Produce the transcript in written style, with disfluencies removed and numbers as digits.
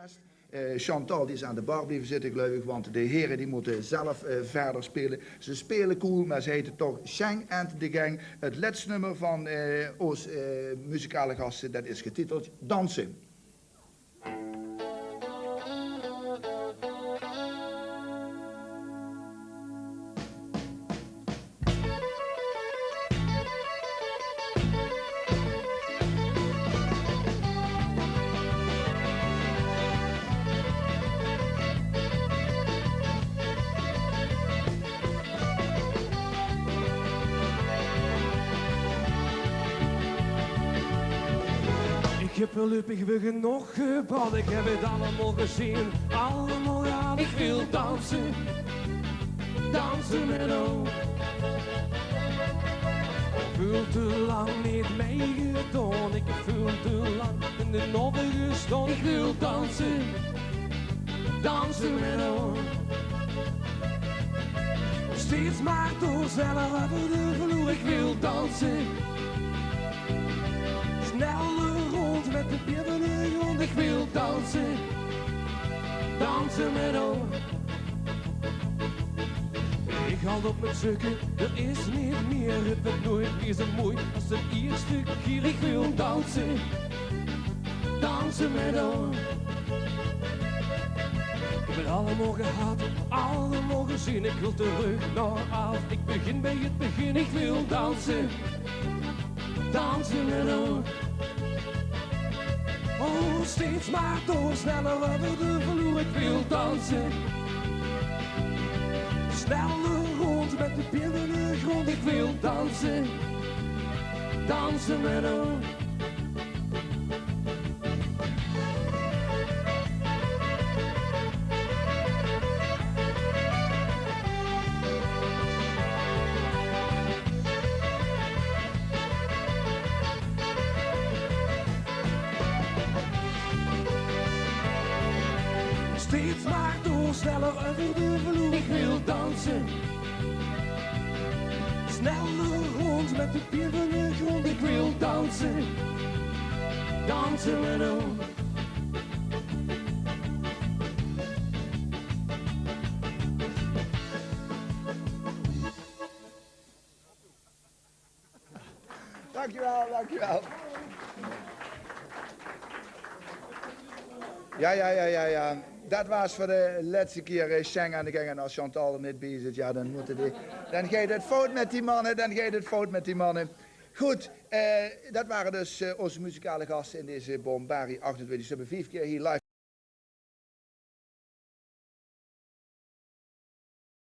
orkest. Chantal die is aan de bar blijven zitten, geloof ik, want de heren die moeten zelf verder spelen. Ze spelen cool, maar ze heten toch Shang and the Gang. Het laatste nummer van ons muzikale gasten, dat is getiteld Dansen. Ik heb wel uppig we genoeg gebouwd, ik heb het allemaal gezien, allemaal aan. Ik wil dansen, dansen met jou. Ik voel te lang niet meegedaan, ik voel te lang in de nobben gestaan. Ik wil dansen, dansen met jou. Steeds maar door sneller over de vloer, ik wil dansen. Sneller rond met de pier in de grond, ik wil dansen, dansen met jou. Ik haal op met zukken, er is niet meer, het wordt nooit meer zo mooi als de eerste keer. Ik wil dansen, dansen met jou. Ik heb het allemaal gehad, allemaal gezien, ik wil terug naar af. Ik begin bij het begin, ik wil dansen, dansen met jou. Oh, steeds maar door, sneller over de vloer, ik wil dansen. Sneller rond met de pier in de grond, ik wil dansen, dansen met jou. Steeds maar door, sneller over de vloer, ik wil dansen. Sneller rond met de pier in de grond, ik wil dansen, dansen met jou. Dankjewel, dankjewel. Ja. Dat was voor de laatste keer Shang aan de gang. En als Chantal er niet bij zit, ja, dan gaat het fout met die mannen. Goed, dat waren dus onze muzikale gasten in deze Bombari 28. Ze hebben 5 keer hier live